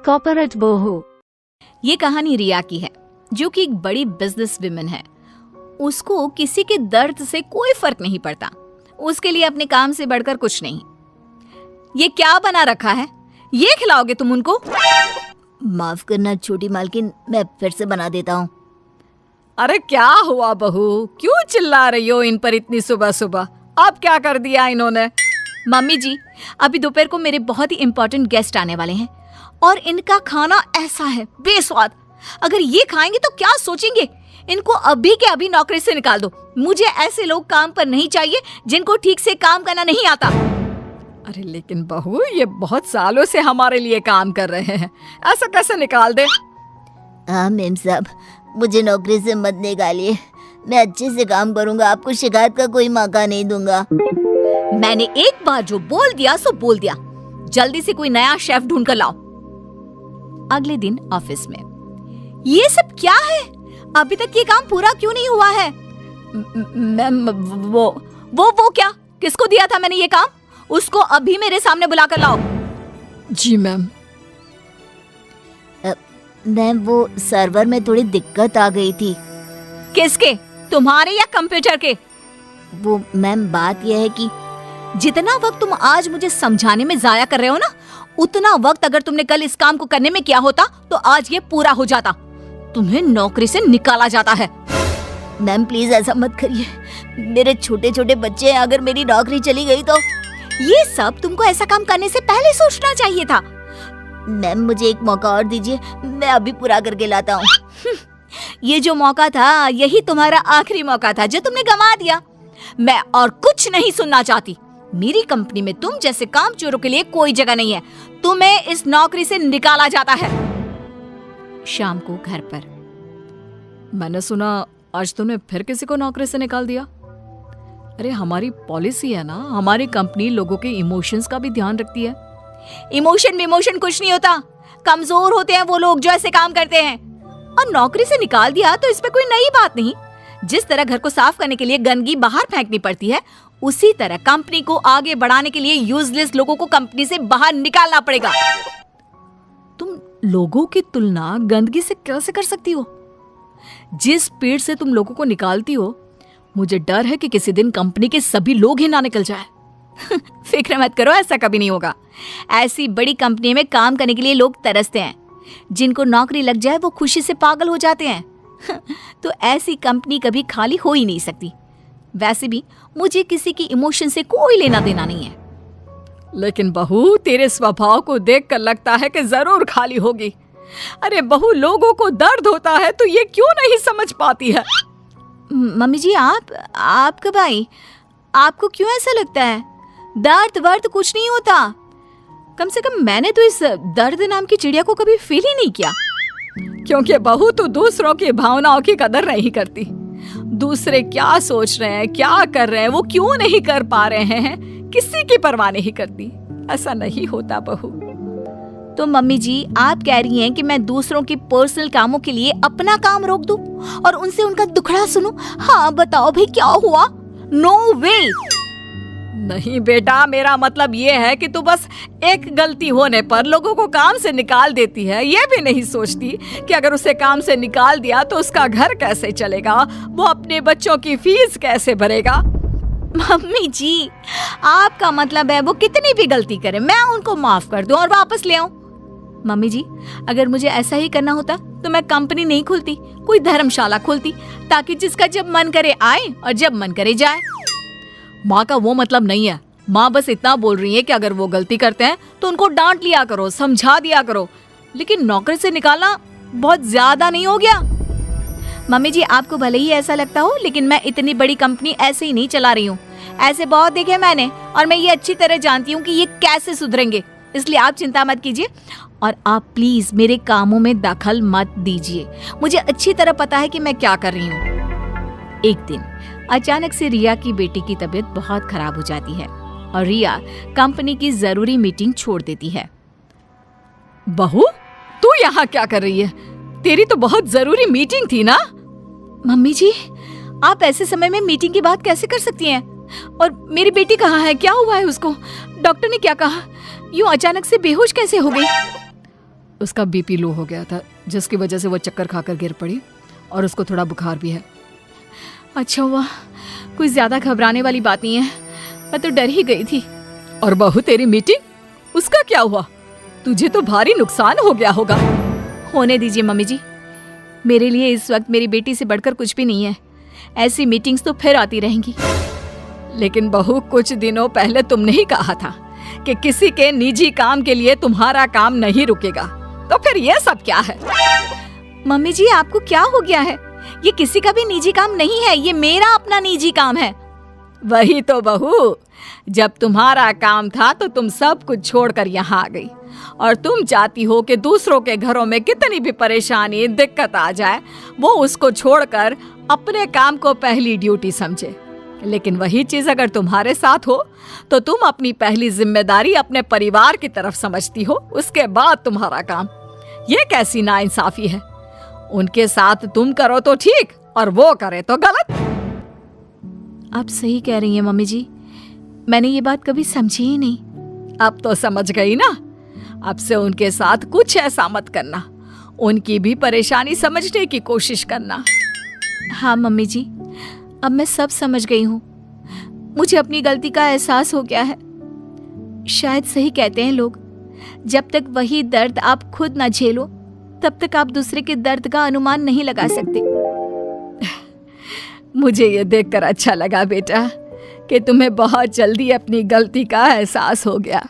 Corporate बहू। ये कहानी रिया की है, जो कि एक बड़ी बिजनेस विमेन है। उसको किसी के दर्द से कोई फर्क नहीं पड़ता। उसके लिए अपने काम से बढ़कर कुछ नहीं। ये क्या बना रखा है? ये खिलाओगे तुम उनको? माफ करना छोटी मालकिन, मैं फिर से बना देता हूँ। अरे क्या हुआ बहू, क्यों चिल्ला रही हो इन पर इतनी सुबह सुबह? अब क्या कर दिया इन्होंने? मम्मी जी, अभी दोपहर को मेरे बहुत ही इम्पोर्टेंट गेस्ट आने वाले हैं और इनका खाना ऐसा है बेस्वाद। अगर ये खाएंगे तो क्या सोचेंगे? इनको अभी के अभी नौकरी से निकाल दो। मुझे ऐसे लोग काम पर नहीं चाहिए जिनको ठीक से काम करना नहीं आता। अरे लेकिन बहू, ये बहुत सालों से हमारे लिए काम कर रहे हैं, ऐसा कैसे निकाल दे? हाँ मेम साहब, मुझे नौकरी से मत निकालिए। मैं अच्छे से काम करूंगा, आपको शिकायत का कोई मौका नहीं दूंगा। मैंने एक बार जो बोल दिया सो बोल दिया। जल्दी से कोई नया शेफ ढूंढ कर लाओ। अगले दिन ऑफिस में, ये सब क्या है? अभी तक ये काम पूरा क्यों नहीं हुआ है? मैम, वो क्या? किसको दिया था मैंने ये काम? उसको अभी मेरे सामने बुलाकर लाओ। जी मैम। मैम, वो सर्वर में थोड़ी दिक्कत आ गई थी। किसके? तुम्हारे या कंप्यूटर के? वो मैम, बात यह है कि जितना वक्त तुम आज मुझे समझाने में जाया कर रहे हो ना, उतना वक्त अगर तुमने कल इस काम को करने में किया होता तो आज ये पूरा हो जाता। तुम्हें नौकरी से निकाला जाता है। मैम प्लीज ऐसा मत करिए, मेरे छोटे छोटे बच्चे हैं, अगर मेरी नौकरी चली गई तो। ये सब तुमको ऐसा काम करने से पहले सोचना चाहिए था। मैम मुझे एक मौका और दीजिए, मैं अभी पूरा करके लाता हूँ। ये जो मौका था, यही तुम्हारा आखिरी मौका था जो तुमने गंवा दिया। मैं और कुछ नहीं सुनना चाहती। मेरी कंपनी में तुम जैसे कामचोरों के लिए कोई जगह नहीं है। तुम्हें इस नौकरी से निकाला जाता है। शाम को घर पर, मैंने सुना आज तुमने फिर किसी को नौकरी से निकाल दिया। अरे हमारी पॉलिसी है ना, हमारी कंपनी लोगों के इमोशंस का भी ध्यान रखती है। इमोशन कुछ नहीं होता। कमजोर होते हैं वो लोग जो ऐसे काम करते हैं। और नौकरी से निकाल दिया तो इसमें कोई नई बात नहीं। जिस तरह घर को साफ करने के लिए गंदगी बाहर फेंकनी पड़ती है, उसी तरह कंपनी को आगे बढ़ाने के लिए यूजलेस लोगों को कंपनी से बाहर निकालना पड़ेगा। तुम लोगों की तुलना गंदगी से कैसे कर सकती हो? जिस स्पीड से तुम लोगों को निकालती हो, मुझे डर है कि किसी दिन कंपनी के सभी लोग ही ना निकल जाए। फिक्र मत करो, ऐसा कभी नहीं होगा। ऐसी बड़ी कंपनी में काम करने के लिए लोग तरसते हैं। जिनको नौकरी लग जाए वो खुशी से पागल हो जाते हैं। तो ऐसी कंपनी कभी खाली हो ही नहीं सकती। वैसे भी मुझे किसी की इमोशन से कोई लेना देना नहीं है। लेकिन बहू, तेरे स्वभाव को देखकर लगता है कि जरूर खाली होगी। अरे बहू, लोगों को दर्द होता है तो ये क्यों नहीं समझ पाती है? मम्मी जी, आप कब आई? आपको क्यों ऐसा लगता है? दर्द वर्द कुछ नहीं होता। कम से कम मैंने तो इस दर्द नाम की चिड़िया को कभी फील ही नहीं किया। क्योंकि बहू तो दूसरों की भावनाओं की कदर नहीं करती। दूसरे क्या सोच रहे हैं, क्या कर रहे हैं, वो क्यों नहीं कर पा रहे हैं, किसी की परवाह नहीं करती। ऐसा नहीं होता बहू। तो मम्मी जी, आप कह रही हैं कि मैं दूसरों के पर्सनल कामों के लिए अपना काम रोक दूं और उनसे उनका दुखड़ा सुनूं? हाँ बताओ भाई, क्या हुआ? नो वे। नहीं बेटा, मेरा मतलब ये है कि तू बस एक गलती होने पर लोगों को काम से निकाल देती है। ये भी नहीं सोचती कि अगर उसे काम से निकाल दिया तो उसका घर कैसे चलेगा, वो अपने बच्चों की फीस कैसे भरेगा। मम्मी जी, आपका मतलब है वो कितनी भी गलती करे मैं उनको माफ कर दूं और वापस ले आऊं? मम्मी जी, अगर मुझे ऐसा ही करना होता तो मैं कंपनी नहीं खोलती, कोई धर्मशाला खोलती, ताकि जिसका जब मन करे आए और जब मन करे जाए। माँ का वो मतलब नहीं है। माँ बस इतना बोल रही है कि अगर वो गलती करते हैं तो उनको डांट लिया करो, समझा दिया करो। लेकिन नौकरी से निकालना बहुत ज्यादा नहीं हो गया? मम्मी जी, आपको भले ही ऐसा लगता हो, लेकिन मैं इतनी बड़ी कंपनी ऐसे ही नहीं चला रही हूँ। ऐसे बहुत देखे मैंने और मैं ये अच्छी तरह जानती हूँ कि ये कैसे सुधरेंगे। इसलिए आप चिंता मत कीजिए और आप प्लीज मेरे कामों में दखल मत दीजिए। मुझे अच्छी तरह पता है कि मैं क्या कर रही हूँ। एक दिन अचानक से रिया की बेटी की तबीयत बहुत खराब हो जाती है और रिया कंपनी की जरूरी मीटिंग छोड़ देती है। बहू, तू यहाँ क्या कर रही है? तेरी तो बहुत जरूरी मीटिंग थी ना? मम्मी जी, आप ऐसे समय में मीटिंग की बात कैसे कर सकती हैं? और मेरी बेटी कहाँ है? क्या हुआ है उसको? डॉक्टर ने क्या कहा? यूं अचानक से बेहोश कैसे हो गई? उसका बीपी लो हो गया था, जिसकी वजह से वो चक्कर खाकर गिर पड़ी और उसको थोड़ा बुखार भी है। अच्छा हुआ, कोई ज्यादा घबराने वाली बात नहीं है, मैं तो डर ही गई थी। और बहू तेरी मीटिंग, उसका क्या हुआ? तुझे तो भारी नुकसान हो गया होगा। होने दीजिए मम्मी जी, मेरे लिए इस वक्त मेरी बेटी से बढ़कर कुछ भी नहीं है। ऐसी मीटिंग्स तो फिर आती रहेंगी। लेकिन बहू, कुछ दिनों पहले तुमने ही कहा था कि किसी के निजी काम के लिए तुम्हारा काम नहीं रुकेगा, तो फिर ये सब क्या है? मम्मी जी, आपको क्या हो गया है? ये किसी का भी निजी काम नहीं है, ये मेरा अपना निजी काम है। वही तो बहू, जब तुम्हारा काम था तो तुम सब कुछ छोड़कर यहाँ आ गई, और तुम चाहती हो कि दूसरों के घरों में कितनी भी परेशानी दिक्कत आ जाए, वो उसको छोड़कर अपने काम को पहली ड्यूटी समझे। लेकिन वही चीज अगर तुम्हारे साथ हो तो तुम अपनी पहली जिम्मेदारी अपने परिवार की तरफ समझती हो, उसके बाद तुम्हारा काम। ये कैसी नाइंसाफी है? उनके साथ तुम करो तो ठीक और वो करे तो गलत। आप सही कह रही हैं मम्मी जी, मैंने ये बात कभी समझी ही नहीं। अब तो समझ गई ना? अब से उनके साथ कुछ ऐसा मत करना, उनकी भी परेशानी समझने की कोशिश करना। हाँ मम्मी जी, अब मैं सब समझ गई हूँ। मुझे अपनी गलती का एहसास हो गया है। शायद सही कहते हैं लोग, जब तक वही दर्द आप खुद ना झेलो तब तक आप दूसरे के दर्द का अनुमान नहीं लगा सकते। मुझे ये देखकर अच्छा लगा बेटा कि तुम्हें बहुत जल्दी अपनी गलती का एहसास हो गया।